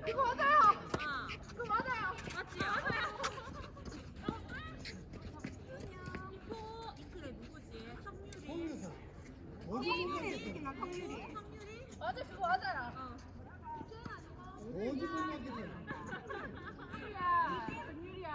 그거 맞아요. 그거 맞아요. 맞지? 맞아요. 이틀에 누구지? 성유리. 성유리. 성유리? 맞아, 그거 맞아요. 어디 보냐기는 정유리야.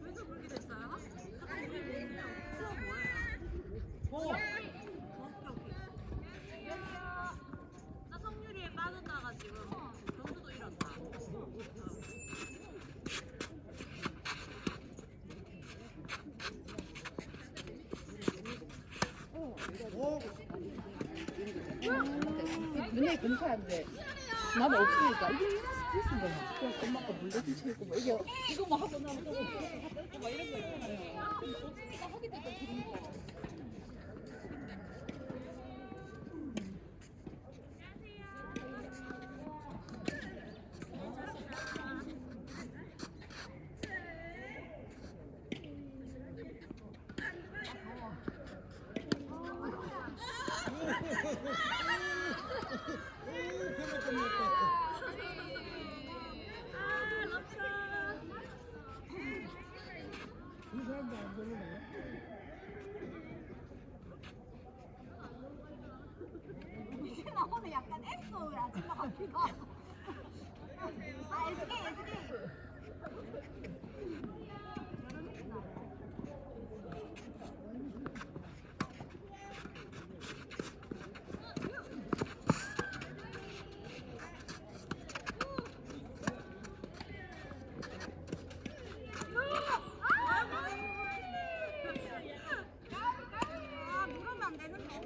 왜서 그렇게 됐어요? 수업 뭐예요? 어 나 성유리에 빠졌다가 지금 점수도 잃었다. 눈에 검사하는데 나는 없으니까 이게 스트레스인 거야. 그냥 엄마가 물레좀 채우고 뭐 이게 이거 뭐 하고 나면 또 갖다 막 이런 거 있잖아요. 그러니까 하게 되니까 그런 거. 이 사람도 안 보는 이제 나 오늘 약간 애써 아줌마 같기도 하고. 아, SK. 아, 누르면 안 되는 거.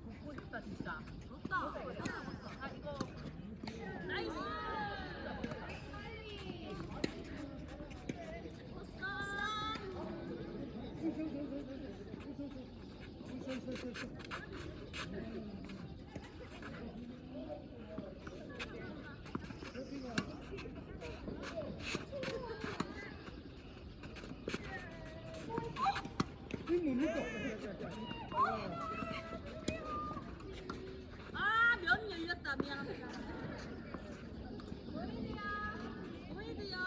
먹고 싶다 진짜. 좋다. 아 이거 나이스. 아, 면 열렸다. 미안합니다. 오이드요.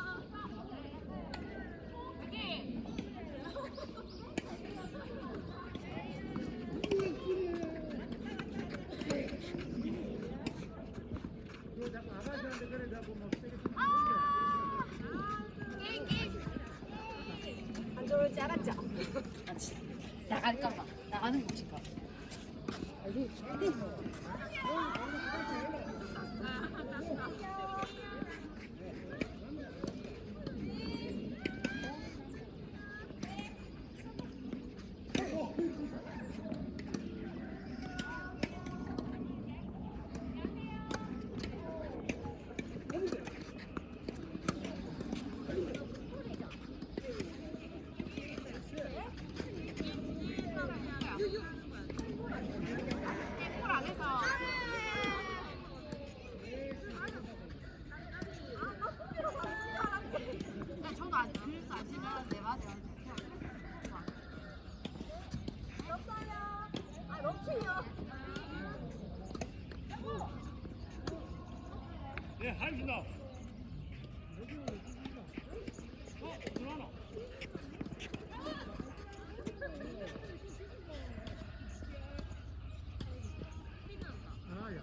너 자꾸 아가씨한테 그래 자꾸 뭐 세게 안 좋을 줄 알았죠? 나갈까봐 나가는 거니까. 볼 안에서. 근데 저도 안 그래서 안 지나갔는데 맞아요. 아, 넘치요. 예, 한신다. 들어와라. 아야.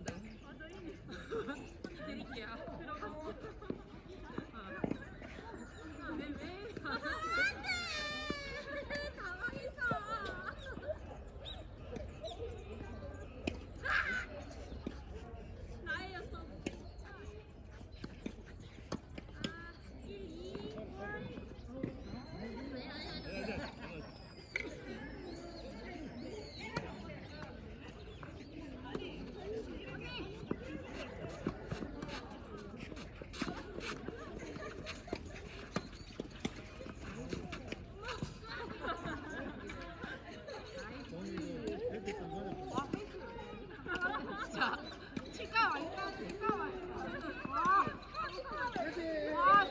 줬는데. 드릴게요. 들어갔어. 왜? 당황했어. 나였어. 1, 2. 자, 치과 왔다. 치과 왔다. 와. 와.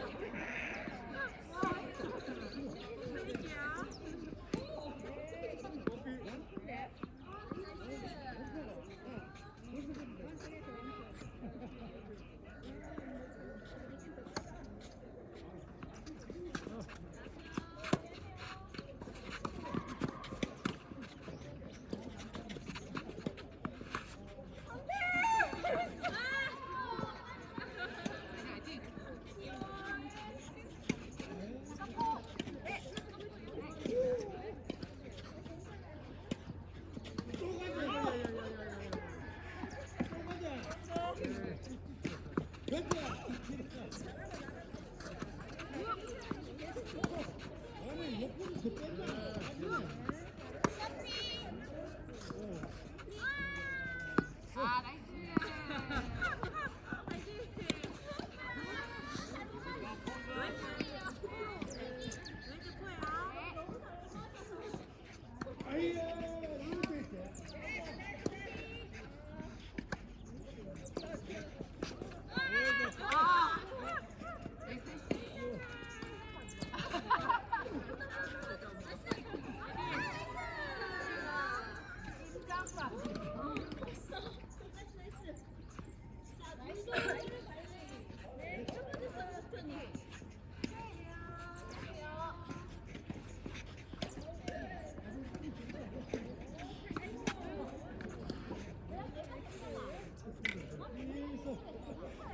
드릴게요. 아, 나이스. 왼쪽 포야. 아.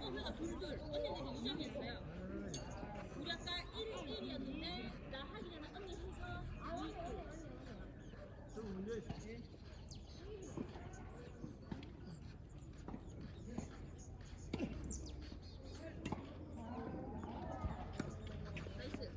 언니가 둘. 언니들이 2점이었어요. 우리 아까 1-1이었는데 나 하기 전에 언니 해서 2. 나이스.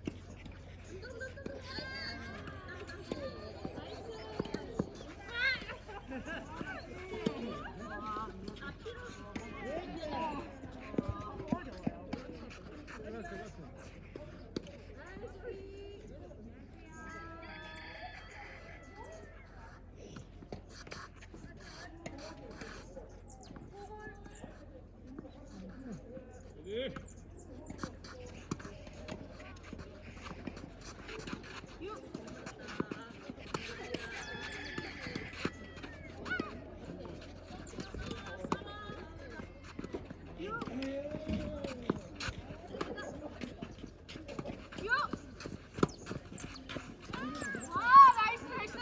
와, 나이스, 나이스.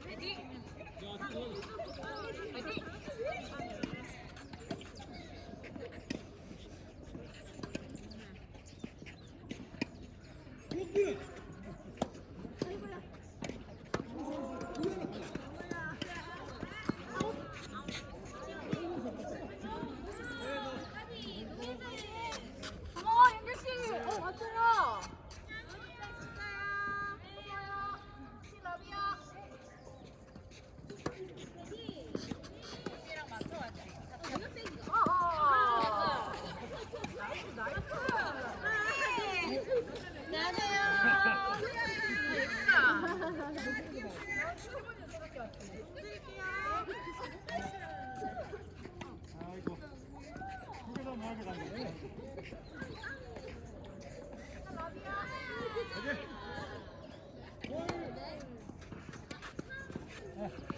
파이팅! 오케이.